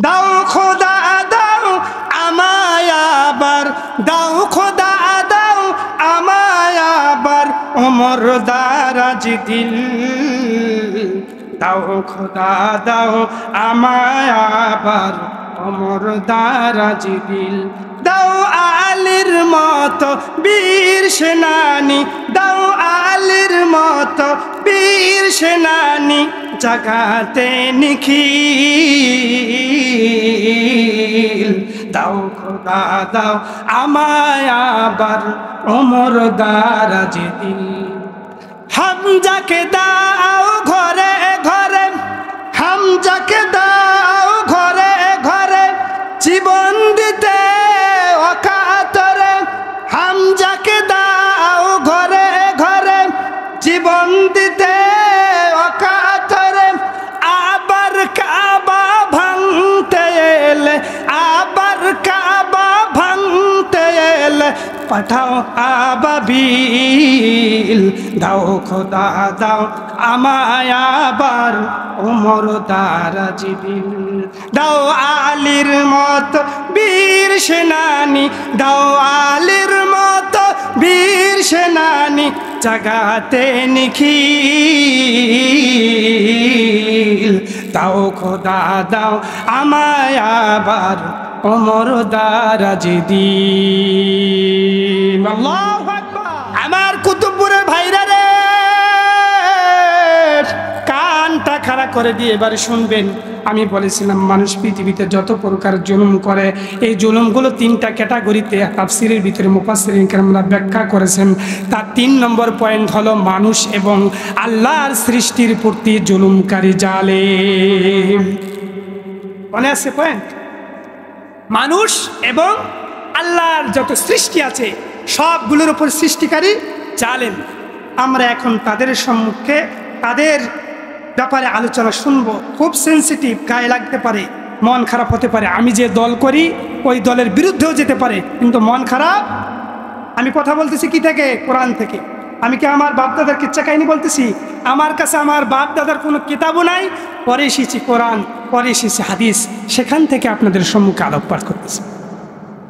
দাও খোদা দাও আমায় আবার, দাও খোদা দাও আমায় আবার ওমর দারাজ দিল। দাও খোদা দাও আমায় আবার ওমর দারাজ দিল। দাও আলীর মতো বীর সেনানি, দাও আলীর মতো বীর সেনানি, জাগাতে নিখিল। দাও খোদা দাও আমায় আবার ওমর দারাজ দিল। হামজাকে দাও ঘরে ঘরে, হামজাকে দাও ঘরে ঘরে, জীবন দিতে অকাতরে। হামজাকে দাও ঘরে ঘরে, জীবন দিতে অকাতরে। আবার কাবা ভাঙতে এলে, আবার কাবা ভাঙতে এলে, পাঠাও আবাবিল। দাও খোদা দাও আমায় আবার ওমর দারাজ দিল। দাও আলীর মতো বীর সেনানি, দাও আলীর মতো বীর সেনানি, জাগাতে নিখিল। দাও খোদা দাও আমায় আবার ওমর দারাজ দিল। আল্লাহু আকবার। আমার কুতুবপুরের ভাইরা রে, কানটা খাড়া করে দিয়ে এবারে শুনবেন। আমি বলেছিলাম মানুষ পৃথিবীতে যত প্রকার জুলুম করে, এই জুলুমগুলো তিনটা ক্যাটাগরিতে তাফসিরের ভিতরে মুফাসসিরিন কেরামরা ব্যাখ্যা করেছেন। তার 3 নম্বর পয়েন্ট হলো মানুষ এবং আল্লাহর সৃষ্টির প্রতি জুলুমকারী জালেম। মনে আছে পয়েন্ট? মানুষ এবং আল্লাহর যত সৃষ্টি আছে সবগুলোর উপর সৃষ্টিকারী জালেম। আমরা এখন তাদের সম্মুখে তাদের ব্যাপারে আলোচনা শুনবো। খুব সেন্সিটিভ, গায়ে লাগতে পারে, মন খারাপ হতে পারে। আমি যে দল করি ওই দলের বিরুদ্ধেও যেতে পারে, কিন্তু মন খারাপ। আমি কথা বলতেছি কি থেকে? কোরআন থেকে। আমি কি আমার বাপদাদার কিচ্ছা কাহিনী বলতেছি? আমার কাছে আমার বাপদাদার কোনো কিতাবও নাই, পরে এসেছি কোরআন, পরে এসেছি হাদিস, সেখান থেকে আপনাদের সম্মুখে আলোকপাত করতেছি।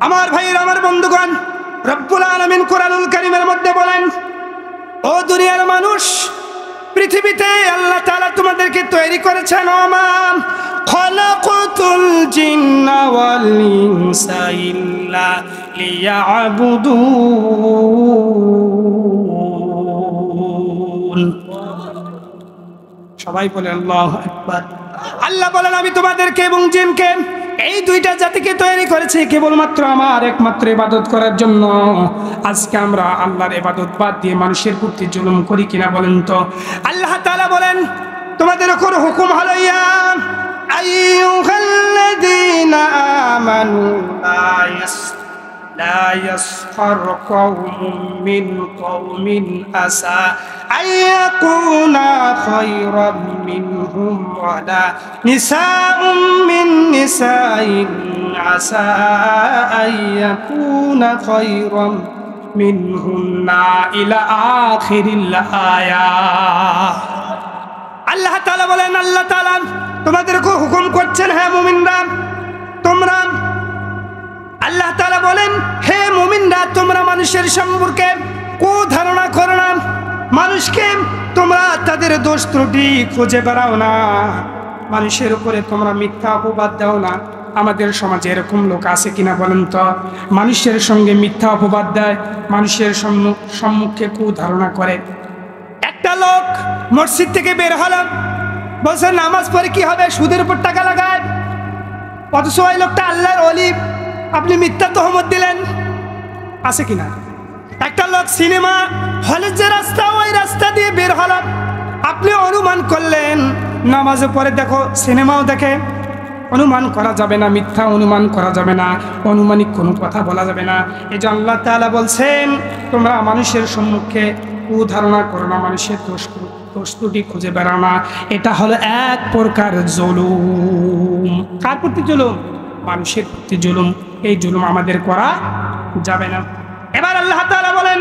আমার ভাইয়ের, আমার বন্ধুগণ, রব্বুল আলামিন কোরআনুল কারীমের মধ্যে বলেন, ও দুনিয়ার মানুষ, পৃথিবীতে আল্লাহ তাআলা তোমাদেরকে তৈরি করেছেন। ওমা খালাকাতুল জিন্না ওয়াল ইনসা ইল্লা লিয়াবুদুন। সবাই বলে আল্লাহু আকবার। আল্লাহ বলেন, আমি তোমাদেরকে এবং জিনকে, এই দুইটা জাতিকে তৈরি করেছি কেবলমাত্র আমার একমাত্র ইবাদত করার জন্য। আজকে আমরা আল্লাহর ইবাদত বাদ দিয়ে মানুষের প্রতি জুলুম করি কিনা বলেন তো? আল্লাহ তাআলা বলেন, তোমাদের উপর হুকুম হলো, ইয়া আইয়ুহাল্লাযীনা আমানু লা ইয়াসখার কওমুম মিন কওমিন আসা আইয়াকুনা খায়রাম মিনহুম ওয়ালা নিসাউম মিন নিসাইন আসা আইয়াকুনা খায়রাম মিনহুন্না ইলা আখিরিল আয়াত। আল্লাহ তাআলা বলেন, আল্লাহ তাআলা তোমাদেরকে হুকুম করছেন, হে মুমিনরা তোমরা, আল্লাহ তাআলা বলেন, হে মুমিনরা তোমরা মানুষের সম্পর্কে কুধারণা করো না, মানুষকে তোমরা তাদের দোষ ত্রুটি খুঁজে বেড়াও না, মানুষের উপরে তোমরা মিথ্যা অপবাদ দাও না। আমাদের সমাজে এরকম লোক আছে কিনা বলেন তো? মানুষের সঙ্গে মিথ্যা অপবাদ দেয়, মানুষের সম্মুখে কুধারণা করে। একটা লোক মসজিদ থেকে বের হলো, বলছে নামাজ পড়ে কি হবে, সুদের উপর টাকা লাগায়, অথচ ওই লোকটা আল্লাহর ওলি, আপনি মিথ্যা তহমত দিলেন। আছে কিনা? একটা লোক সিনেমা হলের যে রাস্তা, ওই রাস্তা দিয়ে বের হলো, আপনি অনুমান করলেন নামাজে পড়ে, দেখো সিনেমাও দেখে। অনুমান করা যাবে না, মিথ্যা অনুমান করা যাবে না, অনুমানিক কোনো কথা বলা যাবে না। এই যে আল্লাহ তাআলা বলছেন, তোমরা মানুষের সম্মুখে কুধারণা করো না, মানুষের দোষ ত্রুটি খুঁজে বেড়াও না। এটা হলো এক প্রকার জুলুম। কার প্রতি জুলুম? মানুষের প্রতি জুলুম। এই জুলুম আমাদের করা যাবে না। এবার আল্লাহ তাআলা বলেন,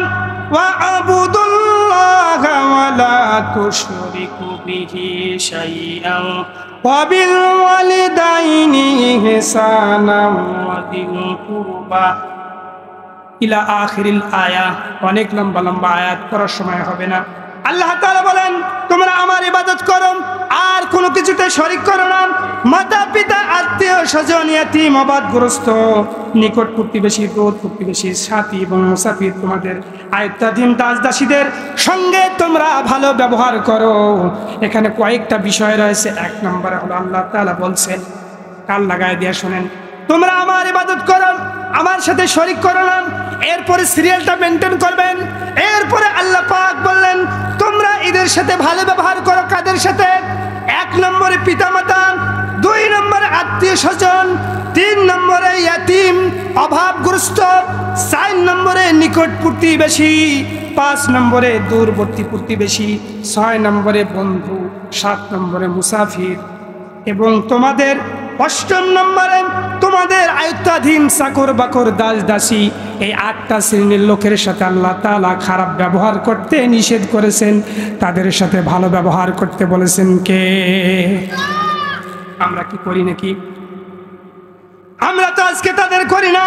ওয়া আবুদুল্লাহ ওয়া লা তুশরিকু বিহি শাইআন ওয়া বিল ওয়ালিদাইনি ইহসানান ওয়া বিল কুরবা ইলা আখিরিল আয়া। অনেক লম্বা লম্বা আয়াত পড়ার সময় হবে না। আল্লাহ তাআলা বলেন, তোমরা আমার ইবাদত করো আর কোনো কিছুতে শরীক করো না। মাতা পিতা, আত্মীয় স্বজন, ইয়াতীম, অবাধ্যগ্রস্ত, নিকট প্রতিবেশী, দূর প্রতিবেশী, সাথী এবং মুসাফির, তোমাদের আয়ত্তাধীন দাস দাসীদের সঙ্গে তোমরা ভালো ব্যবহার করো। এখানে কয়েকটা বিষয় রয়েছে। এক নম্বরে হলো আল্লাহ তাআলা বলছেন, কান লাগায় দিয়ে শোনেন, তোমরা আমার ইবাদত করো, আমার সাথে শরীক করো না। এরপরে সিরিয়ালটা মেনটেন করবেন। এরপরে আল্লাহ পাক বললেন, তোমরা এদের সাথে ভালো ব্যবহার করো। কাদের সাথে? এক নম্বরে পিতামাতা, দুই নম্বরে আত্মীয় স্বজন, তিন নম্বরে ইয়াতীম অভাবগ্রস্ত, চার নম্বরে নিকট প্রতিবেশী, পাঁচ নম্বরে দূরবর্তী প্রতিবেশী, ছয় নম্বরে বন্ধু, সাত নম্বরে মুসাফির এবং তোমাদের অষ্টম নম্বরে তোমাদের আয়ত্তাধীন চাকর বাকর, দাস দাসী। এই আটটা শ্রেণীর লোকের সাথে আল্লাহ তাআলা খারাপ ব্যবহার করতে নিষেধ করেছেন, তাদের সাথে ভালো ব্যবহার করতে বলেছেন কে? আমরা কি করি নাকি? আমরা তো আজকে তাদের করি না,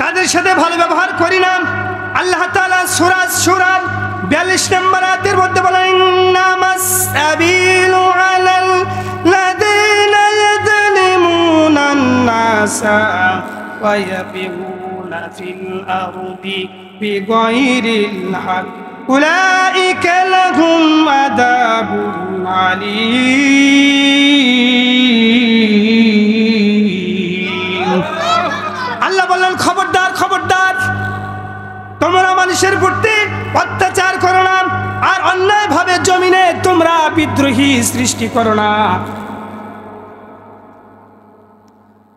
তাদের সাথে ভালো ব্যবহার করি না। আল্লাহ তাআলা সূরা সূরা 42 নম্বর আয়াতের মধ্যে বলেন, ইন্নামাস সাবিলু আলাল লাযিনা ইয়াযলিমুনান নাসা ওয়া ইয়াবগুনা ফিল আরদি বিগাইরিল হক উলাইকা লাহুম আযাবুন আলীম। আল্লাহ বললেন, খবরদার খবরদার, তোমরা মানুষের প্রতি অত্যাচার করো না আর অন্যায়ভাবে জমিনে তোমরা বিদ্রোহী সৃষ্টি করো না।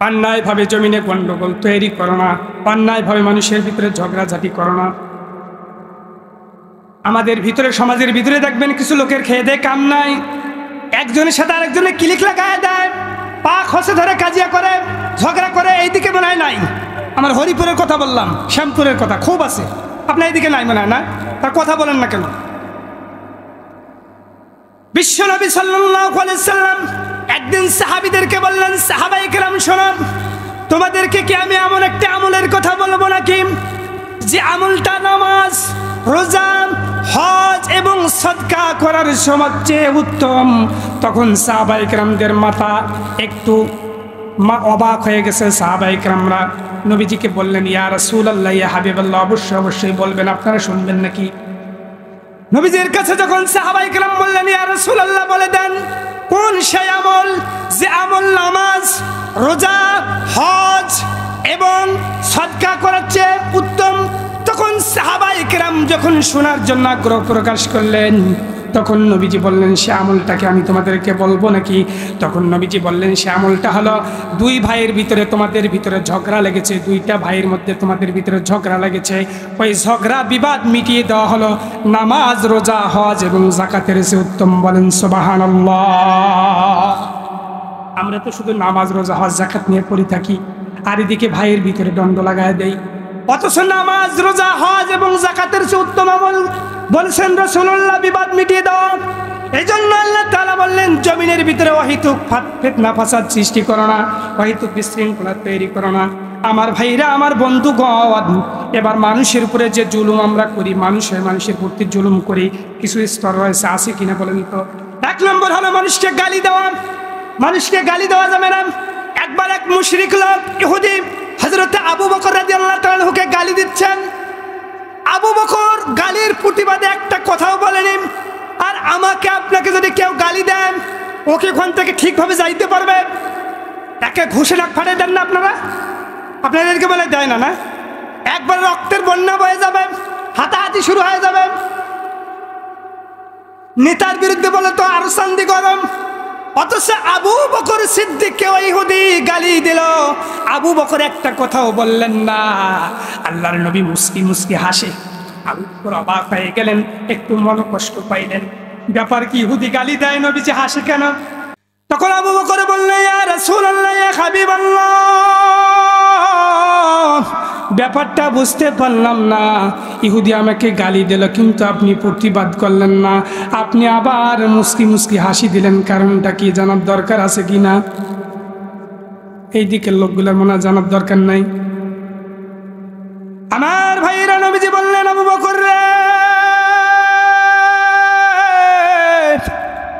অন্যায়ভাবে জমিনে গন্ডগোল তৈরি করো না, অন্যায়ভাবে মানুষের ভিতরে ঝগড়াঝাটি করো না। আমাদের ভিতরে, সমাজের ভিতরে দেখবেন কিছু লোকের খেয়ে দেয় কাম নাই, একজনের সাথে আরেকজনের ক্লিক লাগায় দেয়, পা খসে ধরে কাজিয়া করে, ঝগড়া করে। এইদিকে মনে হয় নাই। আমার হরিপুরের কথা বললাম, শ্যামপুরের কথা খুব আছে, আপনার এইদিকে নাই মনে হয় না? তার কথা বলেন না কেন? বিশ্বনবী সাল্লাল্লাহু আলাইহি সাল্লাম একদিন সাহাবীদেরকে বললেন, সাহাবায়ে কেরাম শোনো, তোমাদেরকে কি আমি এমন একটা আমলের কথা বলবো নাকি যে আমলটা নামাজ, রোজা, হজ এবং সদকা করার সবচেয়ে উত্তম? তখন সাহাবায়ে কেরামদের মাথা একটু অবাক হয়ে গেছে। সাহাবায়ে কেরামরা নবীজিকে বললেন, ইয়া রাসূলুল্লাহ, ইয়া হাবিবাল্লাহ, অবশ্যই অবশ্যই বলবেন, আপনারা শুনবেন নাকি? নবীজির কাছে যখন সাহাবায়ে কেরাম বললেন, ইয়া রাসূলুল্লাহ, বলে দেন কোন সেই আমল যে আমল নামাজ, রোজা, হজ এবং সদকা করার চেয়ে উত্তম? তখন সাহাবায়ে কেরাম যখন শোনার জন্য আগ্রহ প্রকাশ করলেন, তখন নবীজি বললেন, সে আমলটাকে আমি তোমাদেরকে বলবো নাকি? তখন নবীজি বললেন, সে আমলটা হলো, দুই ভাইয়ের ভিতরে তোমাদের ভিতরে ঝগড়া লেগেছে, দুইটা ভাইয়ের মধ্যে তোমাদের ভিতরে ঝগড়া লেগেছে, ওই ঝগড়া বিবাদ মিটিয়ে দেওয়া হলো নামাজ, রোজা, হজ এবং যাকাতের চেয়ে উত্তম। বলেন সুবহানাল্লাহ। আমরা তো শুধু নামাজ, রোজা, হজ, যাকাত নিয়ে পড়ে থাকি, আর এদিকে ভাইয়ের ভিতরে দ্বন্দ্ব লাগায় দেই। অথচ নামাজ, রোজা, হজ এবং যাকাতের চেয়ে উত্তম আমল বলছেন রাসূলুল্লাহ বিবাদ মিটিয়ে দাও। এই জন্য আল্লাহ তাআলা বললেন, জমিনের ভিতরে অহেতুক ফিতনা ফাসাদ সৃষ্টি করো না, অহেতুক বিশৃঙ্খলা তৈরি করো না। আমার ভাইরা, আমার বন্ধুগণ, এবার মানুষের উপরে যে জুলুম আমরা করি, মানুষের প্রতি জুলুম করি, কিছু স্তর রয়েছে, আছে কিনা বলেন তো? এক নম্বর হলো মানুষকে গালি দেওয়া। মানুষকে গালি দেওয়া যাবে না। একবার এক মুশরিক লোক, ইহুদি, হযরত আবু বকর রাদিয়াল্লাহু তাআলা আনহুকে গালি দিচ্ছেন। আবু বকর গালির প্রতিবাদে একটা কথাও বলেনি। আর আমাকে, আপনাকে যদি কেউ গালি দেন, ওকে ওখান থেকে ঠিকভাবে যাইতে পারবে? একে ঘুষে নাক ফাটিয়ে দেন না আপনারা? আপনাদেরকে বলে দেয় না? না, একবার রক্তের বন্যা বয়ে যাবে, হাতাহাতি শুরু হয়ে যাবে। নেতার বিরুদ্ধে বলে তো আরো শান্তি গরম। অথচ আবু বকর সিদ্দিককে ওই ইহুদি গালি দিল, আবু বকর একটা কথাও বললেন না। আল্লাহর নবী মুস্কি মুস্কি হাসে। আবু বকর অবাক হয়ে গেলেন, একটু মন কষ্ট পাইলেন, ব্যাপার কি, ইহুদি গালি দেয়, নবীজি হাসে কেন? তখন আবু বকর বললেন, ইয়া রাসূলুল্লাহ, ইয়া হাবিবাল্লাহ, ব্যাপারটা বুঝতে পারলাম না, ইহুদি আমাকে গালি দিল কিন্তু আপনি প্রতিবাদ করলেন না, আপনি আবার মুস্কি মুস্কি হাসি দিলেন, কারণটা কি জানার দরকার আছে কি না? এই দিকের লোকগুলোর মনে জানার দরকার নাই। আমার ভাইরা নবীজি বললেন, আবু বকর রে,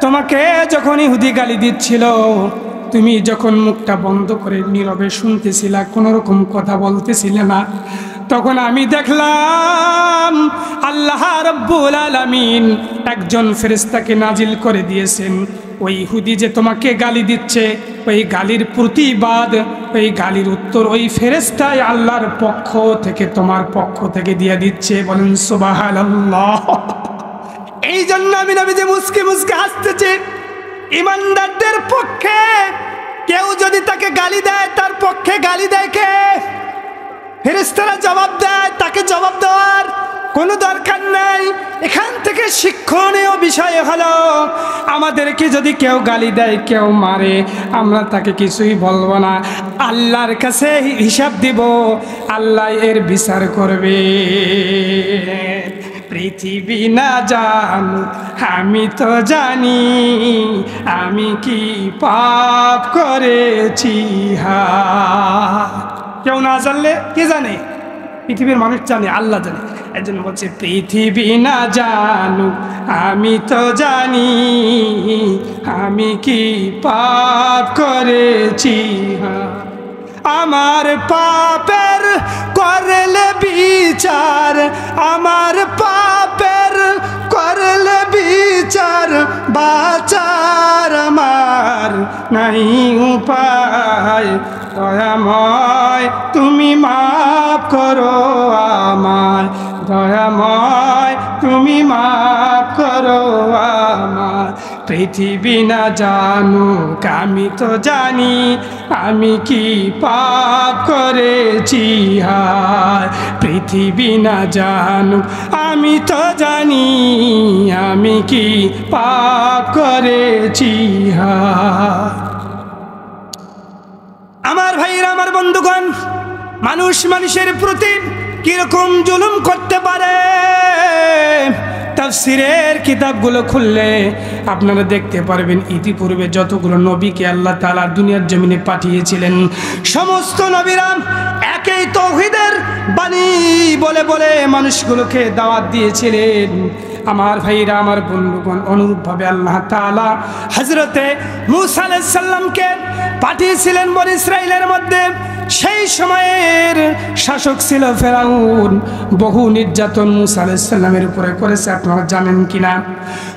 তোমাকে যখন ইহুদি গালি দিচ্ছিল, তুমি যখন মুখটা বন্ধ করে নীরবে শুনতেছিলা, কোনো রকম কথা বলতেছিলে না, তখন আমি দেখলাম আল্লাহ রাব্বুল আলামিন একজন ফেরেশতাকে নাজিল করে দিয়েছেন। ওই ইহুদি যে তোমাকে গালি দিচ্ছে, ওই গালির প্রতিবাদ, ওই গালির উত্তর ওই ফেরেশতাই আল্লাহর পক্ষ থেকে, তোমার পক্ষ থেকে দিয়ে দিচ্ছে। বলেন সুবহানাল্লাহ। এই জন্য আমি নবীজি মুস্কি মুস্কি হাসতেছি। ইমানদারদের পক্ষে কেউ যদি তাকে গালি দেয়, তার পক্ষে গালি দেয় কে? ফেরেশতারা জবাব দেয়, তাকে জবাব দেওয়ার কোনো দরকার নাই। এখান থেকে শিক্ষণীয় বিষয় হলো, আমাদেরকে যদি কেউ গালি দেয়, কেউ মারে, আমরা তাকে কিছুই বলবো না, আল্লাহর কাছে হিসাব দিব, আল্লাহ এর বিচার করবে। পৃথিবী না জান আমি তো জানি, আমি কি পাপ করেছি। কেউ না জানলে কে জানে? পৃথিবীর মানুষ জানে, আল্লাহ জানে। এর জন্য বলছে পৃথিবী না জানুক আমি তো জানি, আমি কি পাপ করেছি। আমার পাপের করলে বিচার, আমার পাপের করলে বিচার, বাঁচার আমার নাই উপায়। দয়াময় তুমি মাফ করো আমায়, দয়াময় তুমি মাফ করো আমায়। পৃথিবী না জানুক আমি তো জানি, আমি কি পাপ করেছি। হায় পৃথিবী না জানুক আমি তো জানি, আমি কি পাপ করেছি। হায় আমার ভাইরা, আমার বন্ধুগণ, মানুষ মানুষের প্রতি কিরকম জুলুম করতে পারে, তাফসীরের কিতাবগুলো খুললে আপনারা দেখতে পারবেন। ইতিপূর্বে যতগুলো নবীকে আল্লাহ তাআলা দুনিয়ার জমিনে পাঠিয়েছিলেন, সমস্ত নবীরা একই তাওহীদের বাণী বলে বলে মানুষগুলোকে দাওয়াত দিয়েছিলেন। আমার ভাইরা, আমার বন্ধুগণ, অনুরূপভাবে আল্লাহ তাআলা হযরতে মূসা আলাইহিস সালামকে পাঠিয়েছিলেন বনী ইসরাইলের মধ্যে। সেই সময়ের শাসক ছিল ফেরাউন। বহু নির্যাতন মূসা আলাইহিস সালামের উপরে করেছে, আপনারা জানেন কিনা?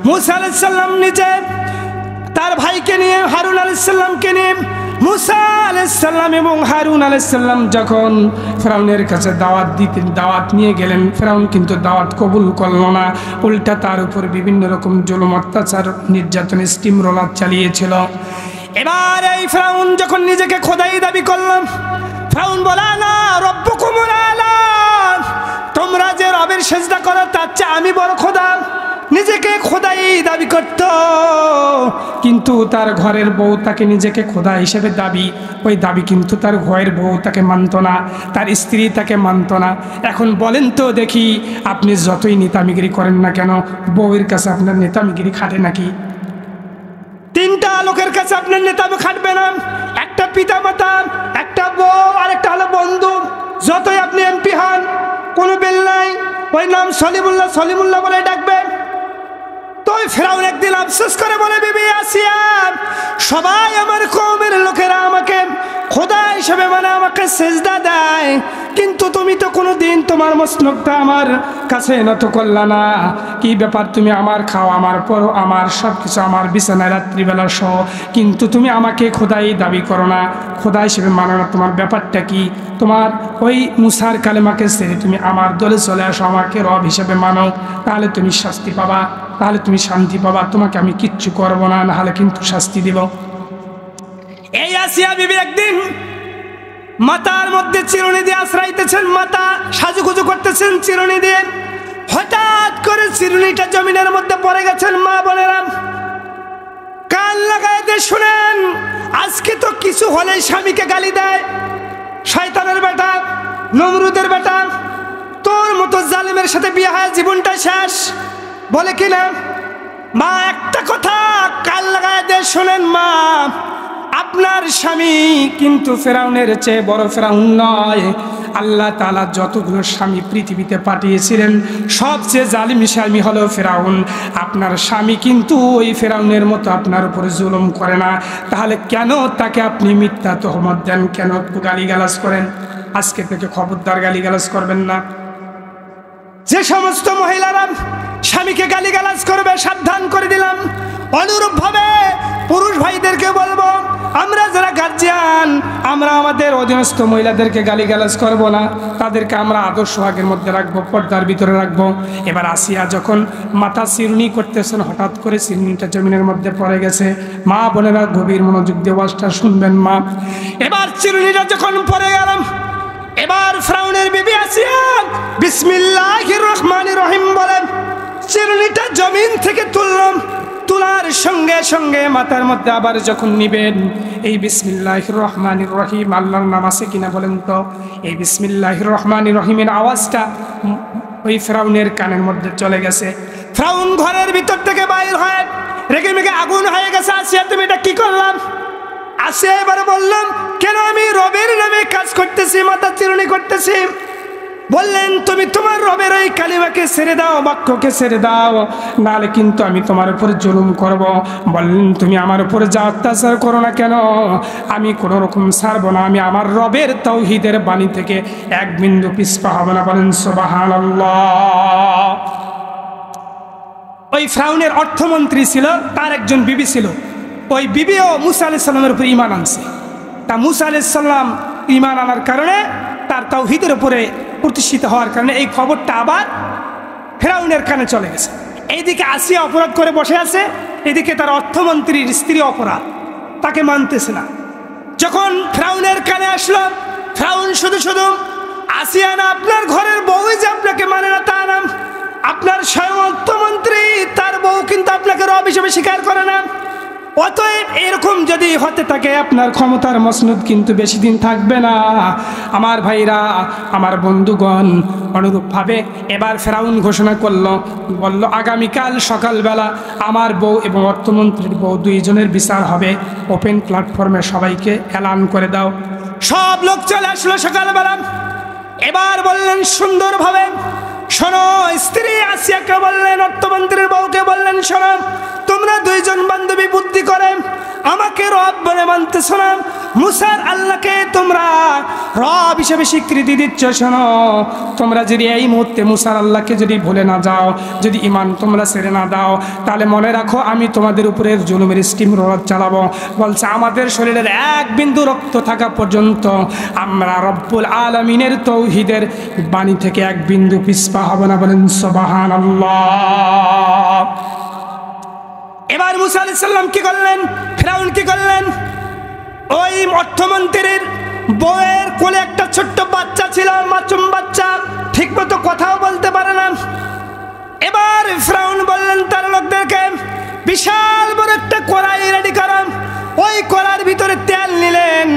মূসা আলাইহিস সালাম নিজে তার ভাইকে নিয়ে, হারুন আলাইহিস সালামকে নিয়ে, মূসা আলাইহিস সালাম এবং হারুন আলাইহিস সালাম যখন ফেরাউনের কাছে দাওয়াত নিয়ে গেলেন, ফেরাউন কিন্তু দাওয়াত কবুল করল না, উল্টা তার উপর বিভিন্ন রকম জুলুম, অত্যাচার, নির্যাতন, স্টিম রোলার চালিয়েছিল। এবার এই ফেরাউন যখন নিজেকে খোদাই দাবি করলাম, ফেরাউন বলে না রব্বুকুমুল আলা, তোমরা যে রবের সেজদা করো তার চেয়ে আমি বড় খোদা। নিজেকে খোদাই দাবি করত, কিন্তু তার ঘরের বউ তাকে নিজেকে খোদা হিসেবে দাবি, ওই দাবি কিন্তু তার ঘরের বউ তাকে মানত না, তার স্ত্রী তাকে মানত না। এখন বলেন তো দেখি, আপনি যতই নেতামিগিরি করেন না কেন, বউয়ের কাছে আপনার নেতামিগিরি খাটে নাকি? তিনটা লোকের কাছে আপনার নেতামি খাটবে না, একটা পিতা মাতা, একটা বউ, আর একটা হলো বন্ধু। যতই আপনি এমপি হন, কোনো বেল নাই, ওই নাম সলিমুল্লাহ সলিমুল্লাহ বলে ডাকবেন। তো ফেরাউন একদিন আফসোস করে বলে, বিবি আসিয়া, সবাই আমার কওমের লোকেরা আমাকে খোদা হিসেবে মানে আমাকে সেজদা দেয়, কিন্তু তুমি তো কোনোদিন তোমার মস্তকটা আমার কাছে নত করলা না। কি ব্যাপার, তুমি আমার খাও, আমার পরো, আমার সব কিছু, আমার বিছানায় রাত্রিবেলা শো, কিন্তু তুমি আমাকে খোদাই দাবি করো না, খোদা হিসেবে মানো না। তোমার ব্যাপারটা কি? তোমার ওই মুসার কালেমাকে ছেড়ে তুমি আমার দলে চলে আসো, আমাকে রব হিসেবে মানো, তাহলে তুমি শাস্তি পাবা, তাহলে তুমি শান্তি পাবা। তোমাকে আমি কিচ্ছু করবো না, নাহলে কিন্তু শাস্তি দিব। এই আসিয়া বিবি একদিন মাথার মধ্যে চিরুনি দিয়ে আশ্রাইতেছেন, মাথা সাজুগুজু করতেছেন চিরুনি দিয়ে। হঠাৎ করে চিরুনিটা জমিনের মধ্যে পড়ে গেছেন। মা বোনেরা কান লাগাইতে শুনেন, আজকে তো কিছু হলেই স্বামীকে গালি দেয়, শয়তানের বেটা, নমরুদের বেটা, তোর মতো জালিমের সাথে বিয়ে হয় জীবনটা শেষ। বলে কিনা, মা একটা কথা কাল লাগায় দিয়ে শোনেন মা, আপনার স্বামী কিন্তু ফেরাউনের চেয়ে বড় ফেরাউন নয়। আল্লাহ তাআলা যতগুলো স্বামী পৃথিবীতে পাঠিয়েছিলেন সবচেয়ে জালিম স্বামী হলো ফেরাউন। আপনার স্বামী কিন্তু ওই ফেরাউনের মতো আপনার উপরে জুলুম করে না। তাহলে কেন তাকে আপনি মিথ্যা তহমত দেন, কেন গালিগালাজ করেন? আজকে থেকে খবরদার গালিগালাজ করবেন না। যে সমস্ত মহিলারা স্বামীকে গালিগালাজ করবে সাবধান করে দিলাম। অনুরূপভাবে পুরুষ ভাইদেরকে বলবো, আমরা যারা গার্জিয়ান, আমরা আমাদের অধীনস্থ মহিলাদেরকে গালিগালাজ করব না, তাদেরকে আমরা আদর্শ আগের মধ্যে রাখবো, পর্দার ভিতরে রাখবো। এবার আসিয়া যখন মাথা চিরুনি করতেছেন, হঠাৎ করে চিরুনিটা জমিনের মধ্যে পড়ে গেছে। মা বোনেরা গভীর মনোযোগ দিয়ে ওয়াজটা শুনবেন মা। এবার চিরুনিটা যখন পড়ে গেলাম, এবার ফেরাউনের বিবি আসিয়া বিসমিল্লাহির রহমানির রহিম বলেন, চিরুনিটা জমিন থেকে তুললাম। তোলার সঙ্গে সঙ্গে মাথার মধ্যে আবার যখন নিবেন, এই বিসমিল্লাহির রহমানির রহিম আল্লাহর নাম আছে কিনা বলেন তো? এই বিসমিল্লাহির রহমানির রহিমের আওয়াজটা ওই ফেরাউনের কানের মধ্যে চলে গেছে। ফেরাউন ঘরের ভিতর থেকে বাইর হয়, রেগে মেগে আগুন হয়ে গেছে। আসিয়া তুমি এটা কি করলাম? আসিয়া এবার বললাম, কেন আমি রবের নামে কাজ করতেছি, মাথা চিরুনি করতেছি। বললেন, তুমি তোমার রবের ওই কালিমাকে ছেড়ে দাও, বাক্যকে ছেড়ে দাও, নাহলে কিন্তু আমি তোমার উপরে জুলুম করব। বললেন, তুমি আমার উপরে যা অত্যাচার করো না কেন, আমি কোনো রকম ছাড়বো না। আমি আমার রবের তাওহীদের বাণী থেকে এক বিন্দু পিছপা হব না। বলেন সুবহানাল্লাহ। ওই ফেরাউনের অর্থমন্ত্রী ছিল, তার একজন বিবি ছিল। ওই বিবিও মুসা আলাইহিস সালামের উপরে ঈমান আনছে। তা মুসা আলাইহিস সালাম ঈমান আনার কারণে, তার তাওহীদের উপরে প্রতিষ্ঠিত হওয়ার কারণে এই খবরটা আবার ফেরাউনের কানে চলে গেছে। এইদিকে আসিয়া অপরাধ করে বসে আছে, এদিকে তার অর্থমন্ত্রীর স্ত্রী অপরাধ, তাকে মানতেছে না। যখন ফেরাউনের কানে আসলো, ফেরাউন শুধু শুধু আসিয়া না, আপনার ঘরের বউ যে আপনাকে মানে না তা না, আপনার স্বয়ং অর্থমন্ত্রী তার বউ কিন্তু আপনাকে রব হিসেবে স্বীকার করে না। অতএব এরকম যদি হতে থাকে, আপনার ক্ষমতার মসনদ কিন্তু বেশি দিন থাকবে না। আমার ভাইরা, আমার বন্ধুগণ, অনুরূপভাবে এবার ফেরাউন ঘোষণা করলো, বলল, আগামীকাল সকালবেলা আমার বউ এবং অর্থমন্ত্রীর বউ দুইজনের বিচার হবে। ওপেন প্ল্যাটফর্মে সবাইকে এলান করে দাও। সব লোক চলে আসলো সকালবেলা। এবার বললেন সুন্দরভাবে, শোনো, স্ত্রী আসিয়াকে বললেন, অর্থমন্ত্রীর বউকে বললেন, শোনো, তোমরা দুইজন বান্ধবী বুদ্ধি করে আমাকে রব বলে মানতেছ না, মুসার আল্লাহকে তোমরা রব হিসেবে স্বীকৃতি দিচ্ছ। শোনো, তোমরা যদি এই মুহূর্তে মুসার আল্লাহকে যদি ভুলে না যাও, যদি ঈমান তোমরা ছেড়ে না দাও, তাহলে মনে রাখো আমি তোমাদের উপরে জুলুমের স্টিম রোলার চালাবো। বলছে, আমাদের শরীরের এক বিন্দু রক্ত থাকা পর্যন্ত আমরা রব্বুল আলামিনের তাওহীদের বাণী থেকে এক বিন্দু পিছপা হব না। বলেন সুবহানাল্লাহ। এবার মুসা আলাইহিস সালাম কি করলেন, ফেরাউন কি করলেন? ওই অর্থমন্ত্রীর বউয়ের কোলে একটা ছোট্ট বাচ্চা ছিল, মাসুম বাচ্চা, ঠিকমতো কথাও বলতে পারে না। এবার ফেরাউন বললেন তার লোকদেরকে, বিশাল বড় একটা কড়াই রেডি করেন। ওই কড়ার ভিতরে তেল নিলেন,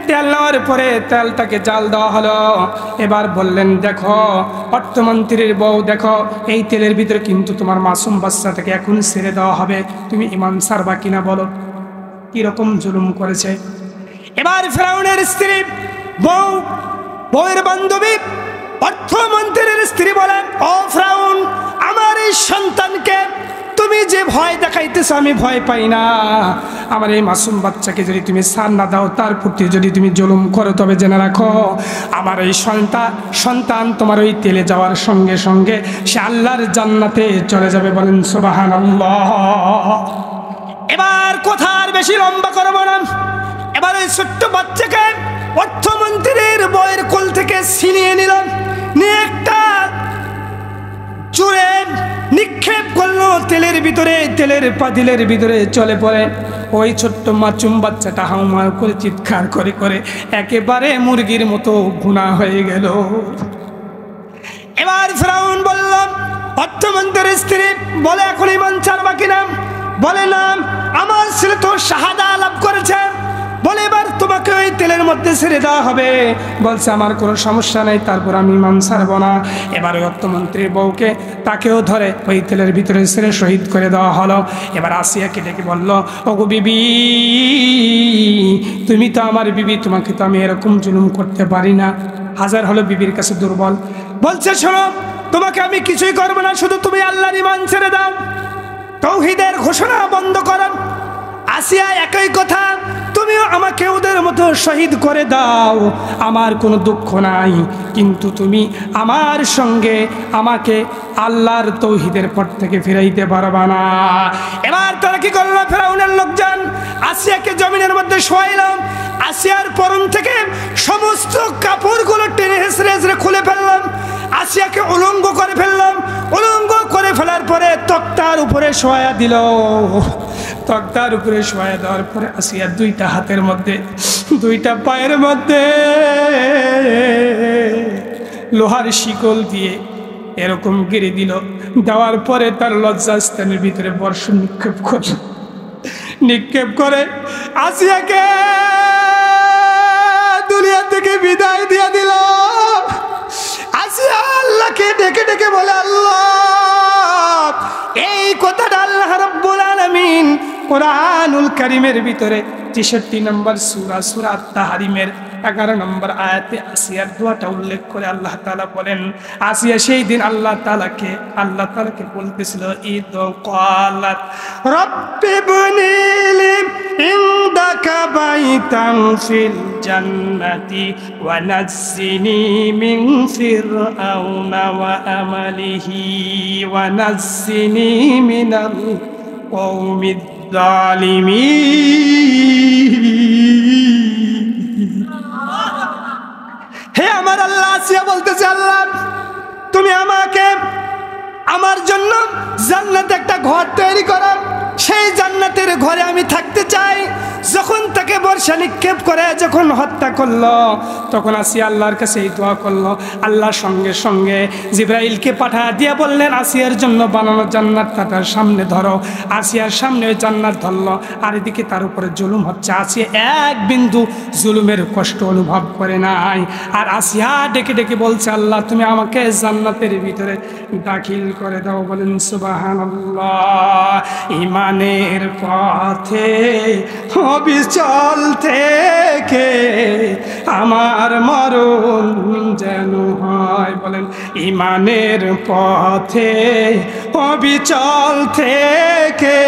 তেল নেওয়ার পরে তেলটাকে জাল দেওয়া হলো। এবার বললেন, দেখো অর্থমন্ত্রীর বউ, দেখো এই তেলের ভিতরে কিন্তু তোমার মাসুম বাচ্চাটাকে এখন ছেড়ে দেওয়া হবে, তুমি ঈমান ছাড়বা কিনা বলো। কিরকম জুলুম করেছে। এবার ফেরাউনের স্ত্রী বউয়ের বান্ধবী অর্থমন্ত্রীর স্ত্রী বলেন, ও ফেরাউন, আমার এই সন্তানকে তুমি যে ভয় দেখাইতেছ আমি ভয় পাই না। আমার এই মাসুম বাচ্চাকে যদি তুমি ছাড় না দাও, তার প্রতি যদি তুমি জুলুম করো, তবে জেনে রাখো আমার এই সন্তান তোমার ওই তেলে যাওয়ার সঙ্গে সঙ্গে সে আল্লাহর জান্নাতে চলে যাবে। বলেন সুবহানাল্লাহ। এবার কথা আর বেশি লম্বা করব না। এবার ওই ছোট্ট বাচ্চাকে অর্থমন্ত্রীর বউয়ের কোল থেকে ছিনিয়ে নিল, নিয়ে একটা চুরে নিক্ষেপ করলো তেলের ভিতরে, তেলের পাতিলের ভিতরে চলে পড়ে। ওই ছোট্ট মাসুম বাচ্চাটা হাউমাউ করে চিৎকার করে করে একেবারে মুরগির মতো ভুনা হয়ে গেল। এবার ফেরাউন বলল, অর্থমন্ত্রীর স্ত্রী বলে, এখন ঈমান ছাড়বা কিনা? বলে, না, আমার ছেলে তো শাহাদা লাভ করেছে, বলে এবার তোমাকে ওই তেলের মধ্যে ছেড়ে দেওয়া হবে। বলছে আমার কোনো সমস্যা নেই, তারপর আমি ইমান ছাড়বো না। এবার ওই অর্থমন্ত্রীর বউকে তাকেও ধরে ওই তেলের ভিতরে ছেড়ে শহীদ করে দেওয়া হলো। এবার আসিয়াকে ডেকে বলল, ওগো বিবি, তুমি তো আমার বিবি, তোমাকে তো আমি এরকম জুলুম করতে পারি না। হাজার হলো বিবির কাছে দুর্বল। বলছে শোনো, তোমাকে আমি কিছুই করবো না, শুধু তুমি আল্লাহর ঈমান ছেড়ে দাও, তাওহীদের ঘোষণা বন্ধ করো। আসিয়া একই কথা, তুমিও আমাকে ওদের মতো শহীদ করে দাও, আমার কোনো দুঃখ নাই, কিন্তু তুমি আমার সঙ্গে আমাকে আল্লাহর তাওহীদের পথ থেকে ফিরাইতে পারবা না। এবার তারা কি করলো, ফেরাউনের লোকজন আসিয়াকে জমিনের মধ্যে শোয়াইল। আসিয়ার পরন থেকে সমস্ত কাপড়গুলো টেনে হেসড়ে হেসড়ে খুলে ফেললাম। আসিয়াকে উলঙ্গ করে ফেললাম। উলঙ্গ করে ফেলার পরে তক্তার উপরে শোয়া দিল। তক্তার উপরে শোয়া দেওয়ার পরে আসিয়ার দুইটা হাতের মধ্যে, দুইটা পায়ের মধ্যে লোহার শিকল দিয়ে এরকম গেড়ে দিল। দেওয়ার পরে তার লজ্জাস্থানের ভিতরে বর্ষণ নিক্ষেপ করে আসিয়াকে দুনিয়া থেকে বিদায় দিয়ে দিল। আসিয়া আল্লাহকে ডেকে ডেকে বলে, আল্লাহ, এই কথাটা আল্লাহ রাব্বুল আলামিন কুরআনুল কারীমের ভিতরে 63 নম্বর সূরা, সূরা আত-তাহরিমের 11 নম্বর আয়াতে আসিয়ার দোয়াটা উল্লেখ করে আল্লাহ তাআলা বলেন, আসিয়া সেই দিন আল্লাহ তাআলাকে বলতেছিল, ঈদ ক্বালাত রাব্বি বনিলি ইনদাকা বাইতান ফিল জান্নাতি ওয়া নাজ্জিনি মিন ফিরআউনা ওয়া আমালিহি ওয়া নাজ্জিনি মিনাল কওমিদ জালিমিন। হে আমার আল্লাহ, আসিয়া বলতেছে, আল্লাহ, তুমি আমাকে আমার জন্য জান্নাতে একটা ঘর তৈরি করো, সেই জান্নাতের ঘরে আমি থাকতে চাই। যখন তাকে বর্ষা নিক্ষেপ করে যখন হত্যা করলো, তখন আসিয়া আল্লাহর কাছে এই দোয়া করলো। আল্লাহ সঙ্গে সঙ্গে জিবরাইলকে পাঠা দিয়ে বললেন, আসিয়ার জন্য বানানো জান্নাতটা তার সামনে ধরো। আসিয়ার সামনে ওই জান্নাত ধরলো, আর এদিকে তার উপরে জুলুম হচ্ছে। আসিয়া এক বিন্দু জুলুমের কষ্ট অনুভব করে নাই। আর আসিয়া ডেকে ডেকে বলছে, আল্লাহ, তুমি আমাকে জান্নাতের ভিতরে দাখিল করে দাও। বলেন সুবহানাল্লাহ। ইমানের পথে অবিচল থেকে আমার মরণ যেন হয়। বলেন, ইমানের পথে অবিচল থেকে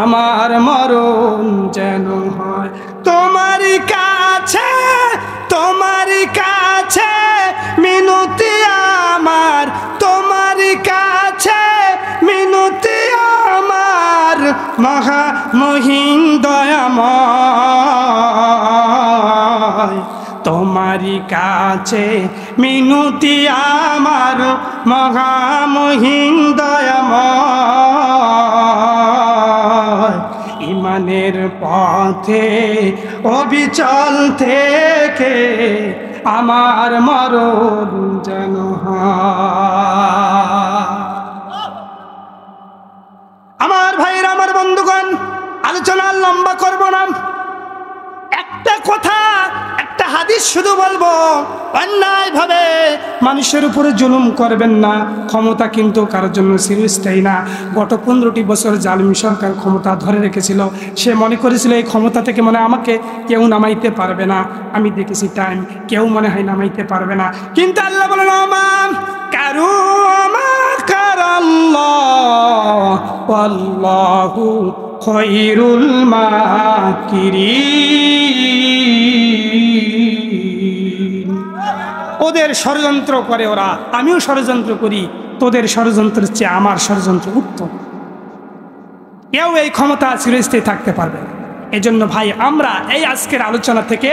আমার মরণ যেন হয়। তোমারই কাছে মিনতি আমার, তোমারই কাছে মিনতি আমার, মহা মহিম দয়াময়। তোমারই কাছে মিনতি আমার, মহা মহিম দয়াময়। ইমানের পথে অবিচল থেকে আমার মরণ যেন হয়। আমার ভাইরা, আমার বন্ধুগণ, আলোচনা লম্বা করব না। একটা কথা, একটা হাদিস শুধু বলবো, অন্যায়ভাবে মানুষের উপরে জুলুম করবেন না। ক্ষমতা কিন্তু কারোর জন্য চিরস্থায়ী না। গত 15টি বছর জালিম সরকার ক্ষমতা ধরে রেখেছিল। সে মনে করেছিল এই ক্ষমতা থেকে মনে আমাকে কেউ নামাইতে পারবে না। আমি দেখেছি টাইম, কেউ মনে হয় নামাইতে পারবে না। কিন্তু আল্লাহ বলেন, আমাম কারু আমাকারাল্লাহ আল্লাহু খায়রুল মাকিরিন। ওদের ষড়যন্ত্র করে ওরা, আমিও ষড়যন্ত্র করি, তোদের ষড়যন্ত্রের চেয়ে আমার ষড়যন্ত্র উত্তম। কেউ এই ক্ষমতা চিরস্থায়ী থাকতে পারবে না। এজন্য ভাই, আমরা এই আজকের আলোচনা থেকে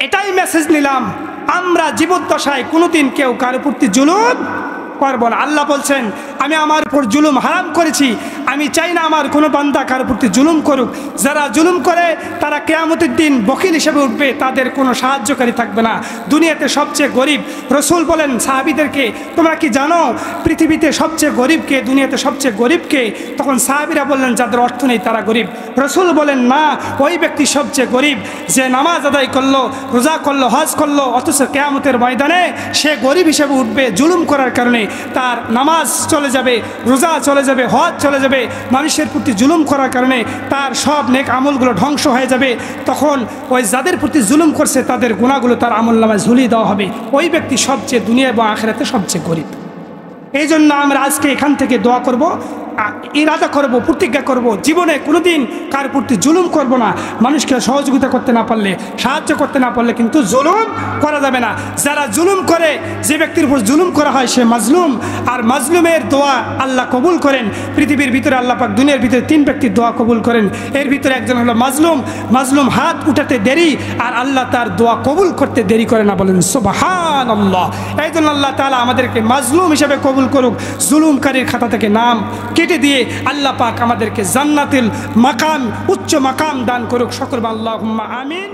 এটাই মেসেজ নিলাম, আমরা জীবদ্দশায় কোনোদিন কেউ কারো প্রতি জুলুম করব না। আল্লাহ বলছেন, আমি আমার উপর জুলুম হারাম করেছি, আমি চাই না আমার কোনো বান্দা কার প্রতি জুলুম করুক। যারা জুলুম করে তারা কিয়ামতের দিন বখিল হিসেবে উঠবে, তাদের কোনো সাহায্যকারী থাকবে না। দুনিয়াতে সবচেয়ে গরিব, রসুল বলেন সাহাবীদেরকে, তোমরা কি জানো পৃথিবীতে সবচেয়ে গরিবকে, দুনিয়াতে সবচেয়ে গরিবকে? তখন সাহাবীরা বললেন যাদের অর্থ নেই তারা গরিব। রসুল বলেন না, ওই ব্যক্তি সবচেয়ে গরিব যে নামাজ আদায় করলো, রোজা করলো, হজ করলো, অথচ কিয়ামতের ময়দানে সে গরিব হিসেবে উঠবে। জুলুম করার কারণে তার নামাজ চলে যাবে, রোজা চলে যাবে, হজ চলে যাবে। মানুষের প্রতি জুলুম করার কারণে তার সব নেক আমলগুলো ধ্বংস হয়ে যাবে। তখন ওই যাদের প্রতি জুলুম করছে তাদের গুনাহগুলো তার আমলনামায় ঝুলিয়ে দেওয়া হবে। ওই ব্যক্তি সবচেয়ে দুনিয়া এবং আখিরাতে সবচেয়ে গরিব। এই জন্য আমরা আজকে এখান থেকে দোয়া করব, ইরাদা করব, প্রতিজ্ঞা করব, জীবনে কোনোদিন কার প্রতি জুলুম করব না। মানুষকে সহযোগিতা করতে না পারলে, সাহায্য করতে না পারলে কিন্তু জুলুম করা যাবে না। যারা জুলুম করে, যে ব্যক্তির উপর জুলুম করা হয় সে মাজলুম, আর মাজলুমের দোয়া আল্লাহ কবুল করেন। পৃথিবীর ভিতরে আল্লাহ পাক দুনিয়ার ভিতরে 3 ব্যক্তির দোয়া কবুল করেন। এর ভিতরে একজন হলো মাজলুম। মাজলুম হাত উঠাতে দেরি আর আল্লাহ তার দোয়া কবুল করতে দেরি করে না, বলেন সুবহানাল্লাহ। এই জন্য আল্লাহ তাআলা আমাদেরকে মাজলুম হিসেবে কবুল করুক, জুলুমকারীর খাতা থেকে নাম কেটে দিয়ে আল্লাহ পাক আমাদেরকে জান্নাতুল মাকাম, উচ্চ মাকাম দান করুক। সকল আল্লাহুম্মা আমিন।